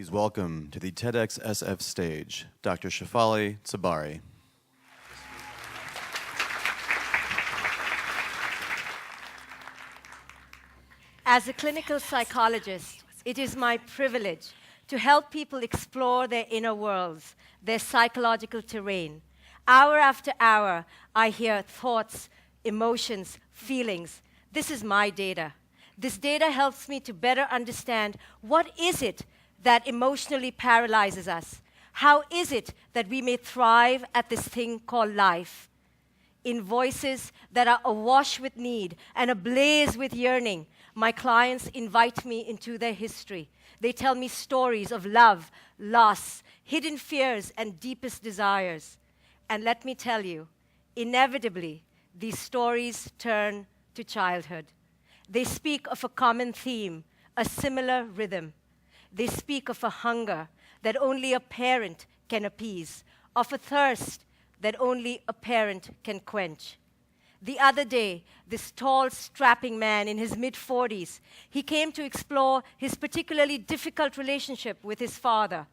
Please welcome to the TEDxSF stage, Dr. Shefali Tsabary. As a clinical psychologist, it is my privilege to help people explore their inner worlds, their psychological terrain. Hour after hour, I hear thoughts, emotions, feelings. This is my data. This data helps me to better understand what is it that emotionally paralyzes us. How is it that we may thrive at this thing called life? In voices that are awash with need and ablaze with yearning, my clients invite me into their history. They tell me stories of love, loss, hidden fears, and deepest desires. And let me tell you, inevitably, these stories turn to childhood. They speak of a common theme, a similar rhythm. They speak of a hunger that only a parent can appease, of a thirst that only a parent can quench. The other day, this tall, strapping man in his mid-40s, he came to explore his particularly difficult relationship with his father.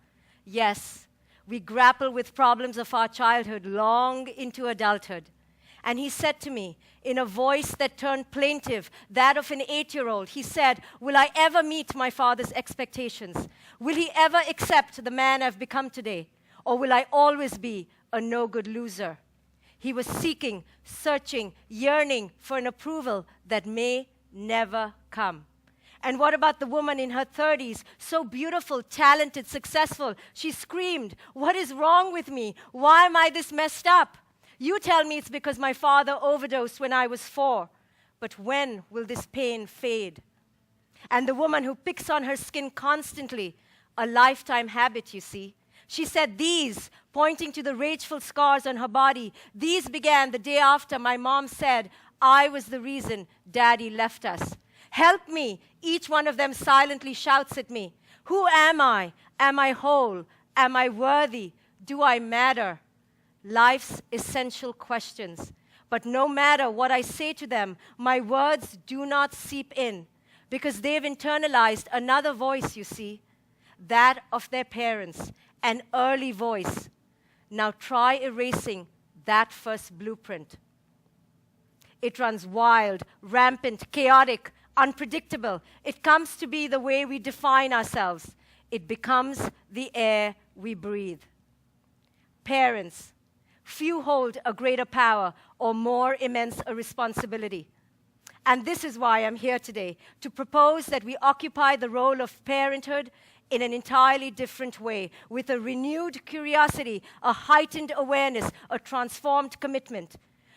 Yes, we grapple with problems of our childhood long into adulthood. And he said to me, in a voice that turned plaintive, that of an 8-year-old, he said, "Will I ever meet my father's expectations? Will he ever accept the man I've become today? Or will I always be a no-good loser?" He was seeking, searching, yearning for an approval that may never come. And what about the woman in her 30s, so beautiful, talented, successful? She screamed, "What is wrong with me? Why am I this messed up? You tell me it's because my father overdosed when I was 4. But when will this pain fade?" And the woman who picks on her skin constantly, a lifetime habit, you see. She said these, pointing to the rageful scars on her body, these began the day after my mom said, "I was the reason Daddy left us." "Help me," each one of them silently shouts at me. "Who am I? Am I whole? Am I worthy? Do I matter?" Life's essential questions. But no matter what I say to them, my words do not seep in because they've internalized another voice, you see, that of their parents, an early voice. Now try erasing that first blueprint. It runs wild, rampant, chaotic, unpredictable. It comes to be the way we define ourselves. It becomes the air we breathe. Parents, few hold a greater power or more immense a responsibility. And this is why I'm here today, to propose that we occupy the role of parenthood in an entirely different way, with a renewed curiosity, a heightened awareness, a transformed commitment.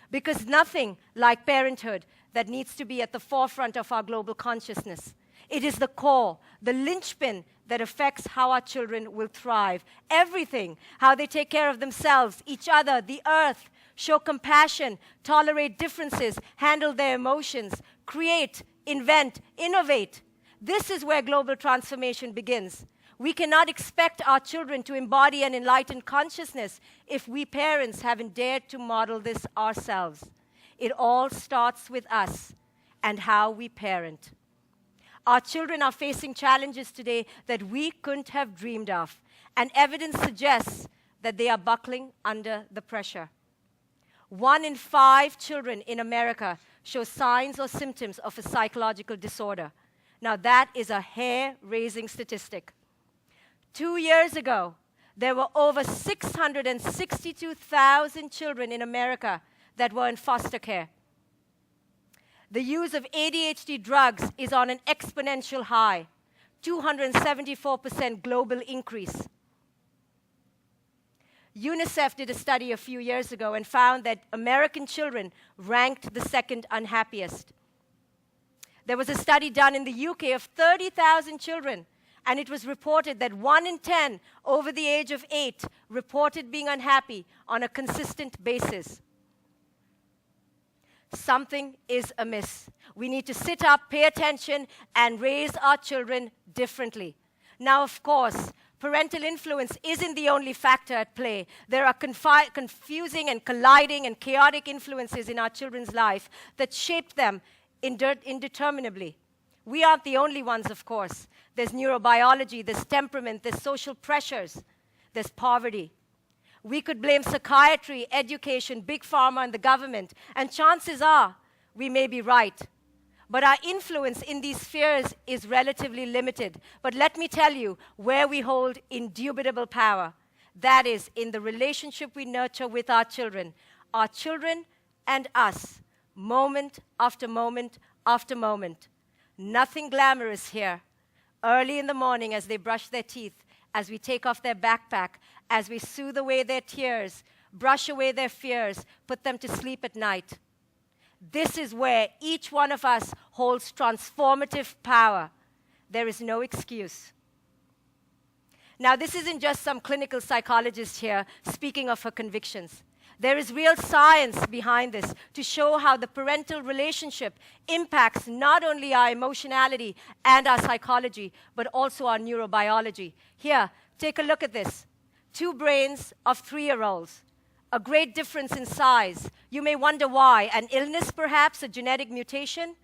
Because nothing like parenthood that needs to be at the forefront of our global consciousness. It is the core, the linchpin that affects how our children will thrive. Everything, how they take care of themselves, each other, the earth, show compassion, tolerate differences, handle their emotions, create, invent, innovate. This is where global transformation begins. We cannot expect our children to embody an enlightened consciousness if we parents haven't dared to model this ourselves. It all starts with us and how we parent. Our children are facing challenges today that we couldn't have dreamed of, and evidence suggests that they are buckling under the pressure. 1 in 5 children in America show signs or symptoms of a psychological disorder. Now that is a hair-raising statistic. 2 years ago, there were over 662,000 children in America that were in foster care. The use of ADHD drugs is on an exponential high, 274% global increase. UNICEF did a study a few years ago and found that American children ranked the second unhappiest. There was a study done in the UK of 30,000 children, and it was reported that 1 in 10 over the age of 8 reported being unhappy on a consistent basis. Something is amiss. We need to sit up, pay attention, and raise our children differently. Now, of course, parental influence isn't the only factor at play. There are confusing and colliding and chaotic influences in our children's life that shape them indeterminably. We aren't the only ones, of course. There's neurobiology, there's temperament, there's social pressures, there's poverty. We could blame psychiatry, education, big pharma, and the government, and chances are we may be right. But our influence in these spheres is relatively limited. But let me tell you where we hold indubitable power. That is in the relationship we nurture with our children and us, moment after moment after moment. Nothing glamorous here. Early in the morning as they brush their teeth, as we take off their backpack, as we soothe away their tears, brush away their fears, put them to sleep at night. This is where each one of us holds transformative power. There is no excuse. Now, this isn't just some clinical psychologist here speaking of her convictions. There is real science behind this to show how the parental relationship impacts not only our emotionality and our psychology, but also our neurobiology. Here, take a look at this. 2 brains of 3-year-olds. A great difference in size. You may wonder why. An illness, perhaps, a genetic mutation?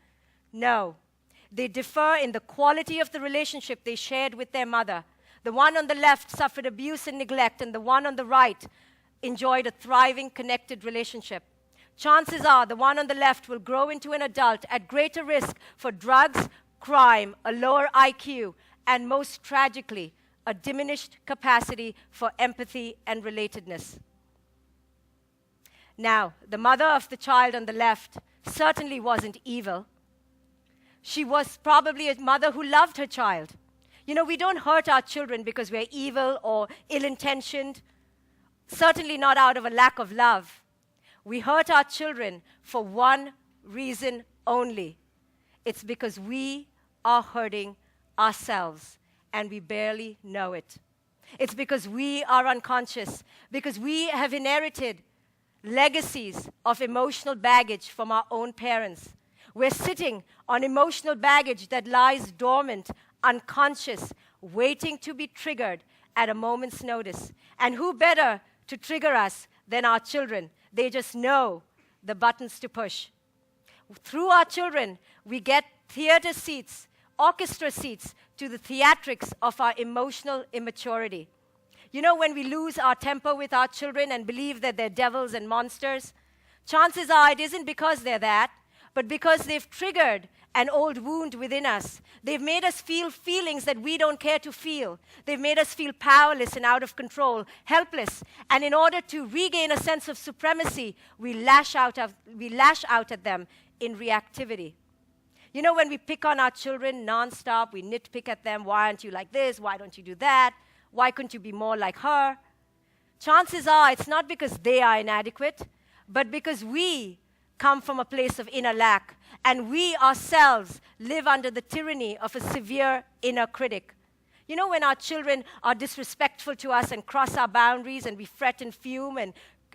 No. They differ in the quality of the relationship they shared with their mother. The one on the left suffered abuse and neglect, and the one on the right enjoyed a thriving, connected relationship. Chances are the one on the left will grow into an adult at greater risk for drugs, crime, a lower IQ, and most tragically, a diminished capacity for empathy and relatedness. Now, the mother of the child on the left certainly wasn't evil. She was probably a mother who loved her child. You know, we don't hurt our children because we're evil or ill-intentioned, certainly not out of a lack of love. We hurt our children for one reason only. It's because we are hurting ourselves, and we barely know it. It's because we are unconscious, because we have inherited legacies of emotional baggage from our own parents. We're sitting on emotional baggage that lies dormant, unconscious, waiting to be triggered at a moment's notice. And who better to trigger us than our children? They just know the buttons to push. Through our children, we get theater seats, orchestra seats to the theatrics of our emotional immaturity. You know, when we lose our temper with our children and believe that they're devils and monsters, chances are it isn't because they're that, but because they've triggered an old wound within us. They've made us feel feelings that we don't care to feel. They've made us feel powerless and out of control, helpless. And in order to regain a sense of supremacy, we lash out at them in reactivity. You know, when we pick on our children nonstop, we nitpick at them. Why aren't you like this? Why don't you do that? Why couldn't you be more like her? Chances are it's not because they are inadequate, but because we come from a place of inner lack, and we ourselves live under the tyranny of a severe inner critic. You know, when our children are disrespectful to us and cross our boundaries, and we fret and fume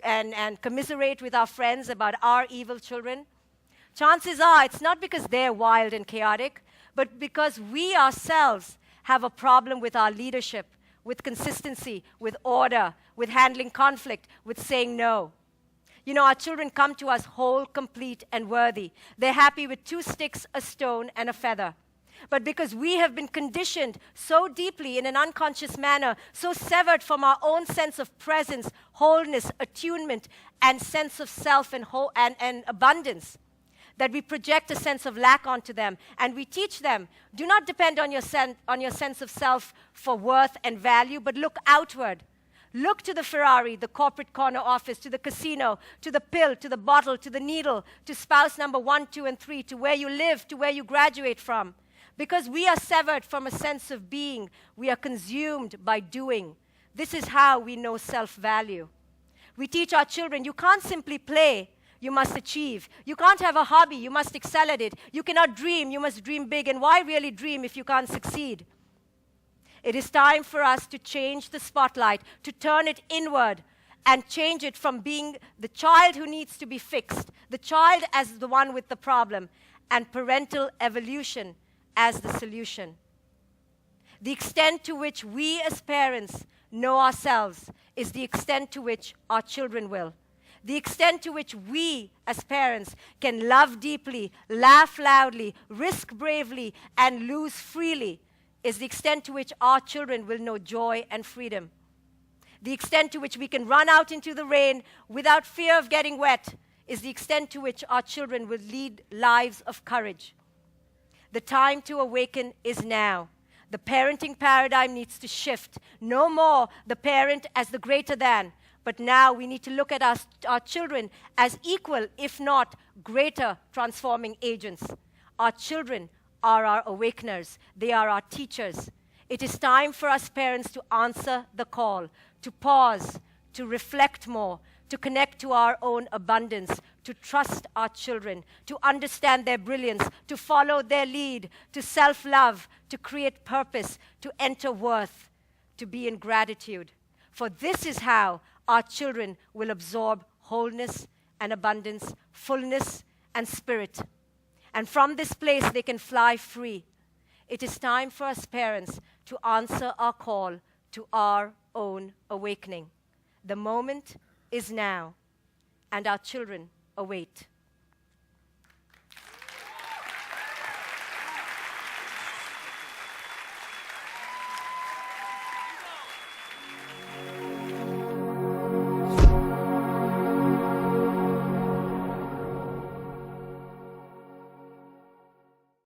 and commiserate with our friends about our evil children, chances are it's not because they're wild and chaotic, but because we ourselves have a problem with our leadership, with consistency, with order, with handling conflict, with saying no. You know, our children come to us whole, complete, and worthy. They're happy with 2 sticks, a stone, and a feather. But because we have been conditioned so deeply in an unconscious manner, so severed from our own sense of presence, wholeness, attunement, and sense of self and abundance, that we project a sense of lack onto them, and we teach them, do not depend on your sense of self for worth and value, but look outward. Look to the Ferrari, the corporate corner office, to the casino, to the pill, to the bottle, to the needle, to spouse number 1, 2, and 3, to where you live, to where you graduate from. Because we are severed from a sense of being, we are consumed by doing. This is how we know self-value. We teach our children, you can't simply play, you must achieve. You can't have a hobby, you must excel at it. You cannot dream, you must dream big. And why really dream if you can't succeed? It is time for us to change the spotlight, to turn it inward, and change it from being the child who needs to be fixed, the child as the one with the problem, and parental evolution as the solution. The extent to which we as parents know ourselves is the extent to which our children will. The extent to which we, as parents, can love deeply, laugh loudly, risk bravely, and lose freely is the extent to which our children will know joy and freedom. The extent to which we can run out into the rain without fear of getting wet is the extent to which our children will lead lives of courage. The time to awaken is now. The parenting paradigm needs to shift. No more the parent as the greater than, but now we need to look at our children as equal, if not greater, transforming agents. Our children are our awakeners. They are our teachers. It is time for us parents to answer the call, to pause, to reflect more, to connect to our own abundance, to trust our children, to understand their brilliance, to follow their lead, to self-love, to create purpose, to enter worth, to be in gratitude. For this is how our children will absorb wholeness and abundance, fullness and spirit. And from this place, they can fly free. It is time for us parents to answer our call to our own awakening. The moment is now, and our children await.